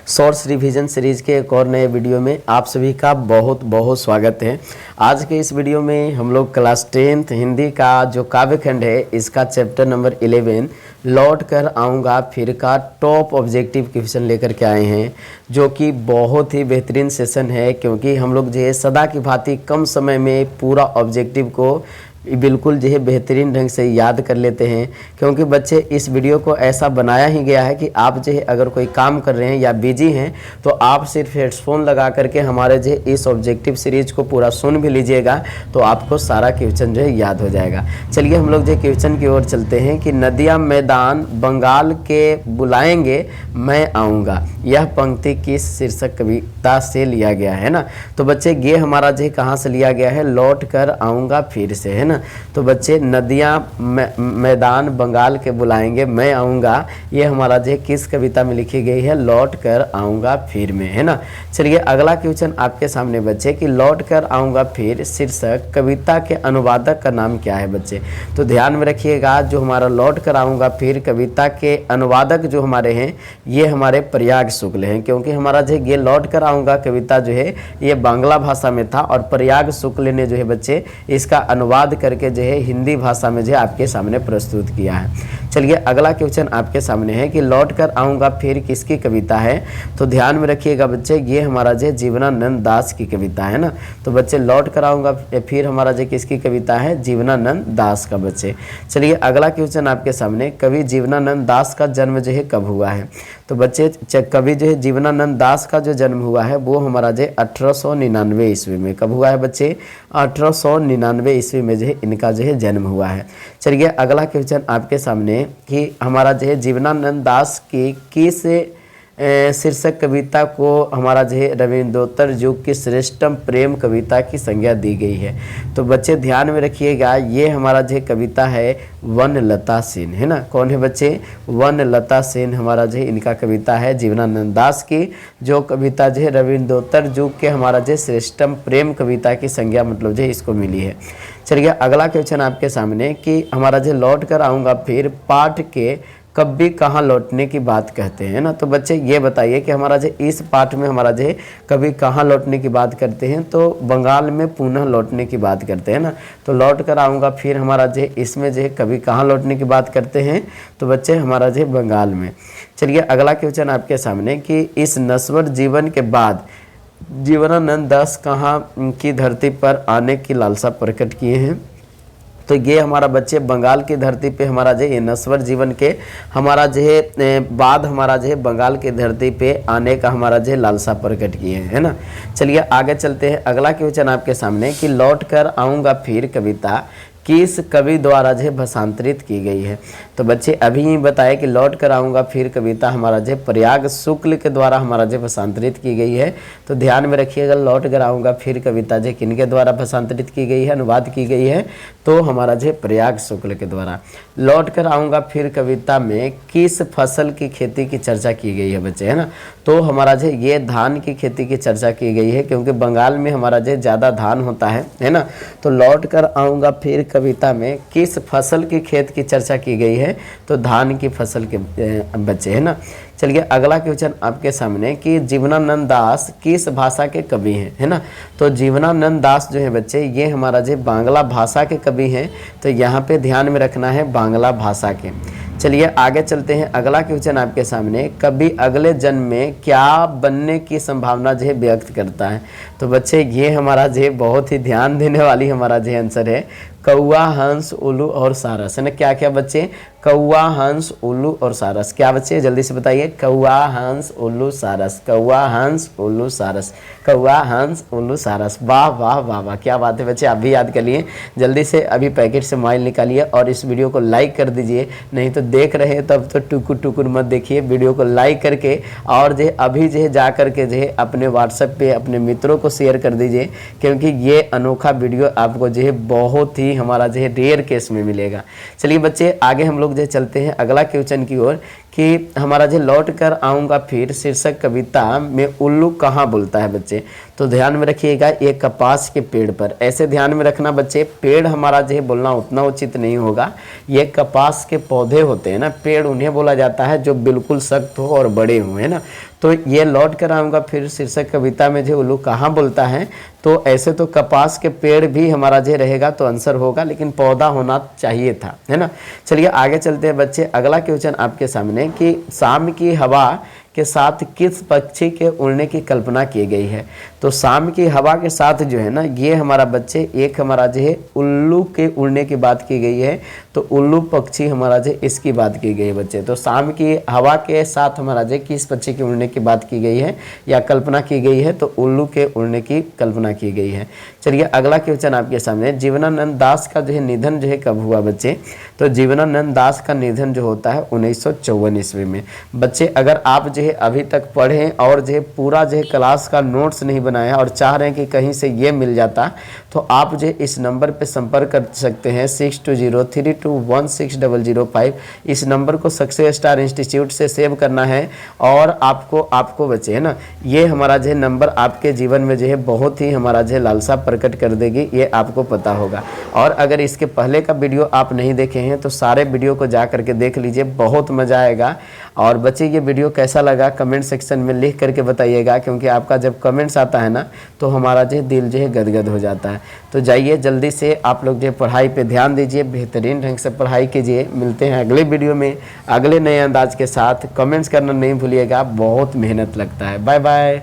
Shorts revision series के एक और नए वीडियो में आप सभी का बहुत बहुत स्वागत है। आज के इस वीडियो में हम लोग क्लास 10th हिंदी का जो काव्य खंड है इसका चैप्टर नंबर 11 लौट कर आऊँगा फिर का टॉप ऑब्जेक्टिव क्वेश्चन लेकर के आए हैं, जो कि बहुत ही बेहतरीन सेशन है क्योंकि हम लोग जो है सदा की भांति कम समय में पूरा ऑब्जेक्टिव को बिल्कुल जो है बेहतरीन ढंग से याद कर लेते हैं। क्योंकि बच्चे इस वीडियो को ऐसा बनाया ही गया है कि आप जो है अगर कोई काम कर रहे हैं या बिजी हैं तो आप सिर्फ हेडफोन लगा करके हमारे जो है इस ऑब्जेक्टिव सीरीज को पूरा सुन भी लीजिएगा तो आपको सारा क्वेश्चन जो है याद हो जाएगा। चलिए हम लोग जो क्वेश्चन की ओर चलते हैं कि नदियाँ मैदान बंगाल के बुलाएंगे मैं आऊँगा, यह पंक्ति किस शीर्षक कविता से लिया गया है ना। तो बच्चे ये हमारा जो है कहाँ से लिया गया है, लौट कर आऊँगा फिर से, है ना। तो बच्चे नदियाँ मैदान बंगाल के बुलाएंगे मैं आऊँगा, ये हमारा जो किस कविता में लिखी गई है, लौट कर आऊँगा फिर में, है ना। चलिए अगला क्वेश्चन आपके सामने बच्चे कि लौट कर आऊँगा फिर शीर्षक कविता के अनुवादक का नाम क्या है बच्चे। तो ध्यान में रखिएगा जो हमारा लौट कर आऊँगा फिर कविता के अनुवादक जो हमारे हैं ये हमारे प्रयाग शुक्ल हैं, क्योंकि हमारा जो ये लौट कर आऊँगा कविता जो है ये बांग्ला भाषा में था और प्रयाग शुक्ल ने जो है बच्चे इसका अनुवाद करके जो है हिंदी भाषा में जो है आपके सामने प्रस्तुत किया है। चलिए अगला क्वेश्चन आपके सामने है कि लौट कर आऊँगा फिर किसकी कविता है। तो ध्यान में रखिएगा बच्चे ये हमारा जो जीवनानंद दास की कविता है ना। तो बच्चे लौट कर आऊँगा फिर हमारा जो किसकी कविता है, जीवनानंद दास का बच्चे। चलिए अगला क्वेश्चन आपके सामने, कवि जीवनानंद दास का जन्म जो है कब हुआ है। तो बच्चे कवि जो है जीवनानंद दास का जो जन्म हुआ है वो हमारा जो 1899 ईस्वी में। कब हुआ है बच्चे, 1899 ईस्वी में जो है इनका जो है जन्म हुआ है। चलिए अगला क्वेश्चन आपके सामने कि हमारा जो है जीवनानंद दास की किस शीर्षक कविता को हमारा जो है रविंद्रोत्तर युग की श्रेष्ठतम प्रेम कविता की संज्ञा दी गई है। तो बच्चे ध्यान में रखिएगा ये हमारा जो कविता है वनलता सेन, है ना। कौन है बच्चे, वनलता सेन हमारा जो इनका कविता है जीवनानंद दास की, जो कविता जो है रविंद्रोत्तर युग के हमारा जो श्रेष्ठतम प्रेम कविता की संज्ञा मतलब जो इसको मिली है। चलिए अगला क्वेश्चन आपके सामने कि हमारा जो लौट कर आऊँगा फिर पाठ के कभी कहाँ लौटने की बात कहते हैं ना। तो बच्चे ये बताइए कि हमारा जो इस पाठ में हमारा जो कभी कहाँ लौटने की बात करते हैं, तो बंगाल में पुनः लौटने की बात करते हैं ना। तो लौट कर आऊँगा फिर हमारा जो इसमें जो कभी कहाँ लौटने की बात करते हैं, तो बच्चे हमारा जो बंगाल में। चलिए अगला क्वेश्चन आपके सामने कि इस नश्वर जीवन के बाद जीवनानंद दास कहाँ की धरती पर आने की लालसा प्रकट किए हैं। तो ये हमारा बच्चे बंगाल की धरती पे हमारा जो ये नश्वर जीवन के हमारा जो है बाद हमारा जो है बंगाल की धरती पे आने का हमारा जो है लालसा प्रकट किए हैं, है ना। चलिए आगे चलते हैं। अगला क्वेश्चन आपके सामने कि लौट कर आऊँगा फिर कविता किस कवि द्वारा जो भाषांतरित की गई है। तो बच्चे अभी ही बताए कि लौट कर आऊँगा फिर कविता हमारा जो प्रयाग शुक्ल के द्वारा हमारा जो भाषांतरित की गई है। तो ध्यान में रखिएगा लौट कर आऊँगा फिर कविता जो किनके द्वारा भाषांतरित की गई है, अनुवाद की गई है, तो हमारा जो प्रयाग शुक्ल के द्वारा। लौट कर आऊँगा फिर कविता में किस फसल की खेती की चर्चा की गई है बच्चे, है ना। तो हमारा जो ये धान की खेती की चर्चा की गई है क्योंकि बंगाल में हमारा जो ज़्यादा धान होता है ना। तो लौट कर आऊँगा फिर कविता में किस फसल की खेत की चर्चा की गई है, तो धान की फसल के बच्चे, है ना। चलिए अगला क्वेश्चन आपके सामने कि जीवनानंद दास किस भाषा के कवि हैं, है ना। तो जीवनानंद दास जो है बच्चे ये हमारा जो बांग्ला भाषा के कवि हैं। तो यहाँ पे ध्यान में रखना है बांग्ला भाषा के। चलिए आगे चलते हैं। अगला क्वेश्चन आपके सामने, कवि अगले जन्म में क्या बनने की संभावना जो है व्यक्त करता है। तो बच्चे ये हमारा जो बहुत ही ध्यान देने वाली हमारा जो आंसर है, कौआ हंस उल्लू और सारस, है ना। क्या क्या बच्चे, कौआ हंस उल्लू और सारस। क्या बच्चे जल्दी से बताइए, कौआ हंस उल्लू सारस, कौआ हंस उल्लू सारस, कौआ हंस उल्लू सारस। वाह वाह वाह वाह, क्या बात है बच्चे, आप भी याद कर लिए। जल्दी से अभी पैकेट से मोबाइल निकालिए और इस वीडियो को लाइक कर दीजिए, नहीं तो देख रहे हैं तब तो टुकुर टुकुर मत देखिए, वीडियो को लाइक करके और जो अभी जो जा करके जो अपने व्हाट्सएप पे अपने मित्रों को शेयर कर दीजिए, क्योंकि ये अनोखा वीडियो आपको जो बहुत ही हमारा जो रेयर केस में मिलेगा। चलिए बच्चे आगे हम लोग जो चलते हैं अगला क्वेश्चन की ओर कि हमारा जो लौट कर आऊँगा फिर शीर्षक कविता में उल्लू कहाँ बोलता है बच्चे। तो ध्यान में रखिएगा ये कपास के पेड़ पर, ऐसे ध्यान में रखना बच्चे, पेड़ हमारा जो बोलना उतना उचित नहीं होगा। ये कपास के पौधे होते हैं ना, पेड़ उन्हें बोला जाता है जो बिल्कुल सख्त हो और बड़े हों, है ना। तो ये लौट कर आऊँगा फिर शीर्षक कविता में जो उल्लू कहाँ बोलता है। तो ऐसे तो कपास के पेड़ भी हमारा जो रहेगा तो आंसर होगा, लेकिन पौधा होना चाहिए था, है ना। चलिए आगे चलते हैं बच्चे। अगला क्वेश्चन आपके सामने कि शाम की हवा के साथ किस पक्षी के उड़ने की कल्पना की गई है। तो शाम की हवा के साथ जो है ना, ये हमारा बच्चे एक हमारा जो है उल्लू के उड़ने की बात की गई है। तो उल्लू पक्षी हमारा जो इसकी बात की गई है बच्चे। तो शाम की हवा के साथ हमारा जो किस पक्षी के उड़ने की बात की गई है या कल्पना की गई है, तो उल्लू के उड़ने की कल्पना की गई है। चलिए अगला क्वेश्चन आपके सामने, जीवनानंद दास का जो है निधन जो है कब हुआ बच्चे। तो जीवनानंद दास का निधन जो होता है 1954 ईस्वी में। बच्चे अगर आप जो है अभी तक पढ़ें और जो है पूरा जो है क्लास का नोट्स नहीं बनाया और चाह रहे हैं कि कहीं से ये मिल जाता, तो आप जो इस नंबर पे संपर्क कर सकते हैं 6203216005। इस नंबर को सक्सेस स्टार इंस्टीट्यूट से सेव करना है और आपको बच्चे है ना, ये हमारा जो नंबर आपके जीवन में जो है बहुत ही हमारा जो लालसा प्रकट कर देगी, ये आपको पता होगा। और अगर इसके पहले का वीडियो आप नहीं देखे हैं तो सारे वीडियो को जा करके देख लीजिए, बहुत मज़ा आएगा। और बच्चे ये वीडियो कैसा लगा कमेंट सेक्शन में लिख करके बताइएगा, क्योंकि आपका जब कमेंट्स आता है ना तो हमारा जो दिल जो है गदगद हो जाता है। तो जाइए जल्दी से आप लोग जो पढ़ाई पे ध्यान दीजिए, बेहतरीन ढंग से पढ़ाई कीजिए। मिलते हैं अगले वीडियो में अगले नए अंदाज के साथ। कमेंट्स करना नहीं भूलिएगा, बहुत मेहनत लगता है। Bye bye.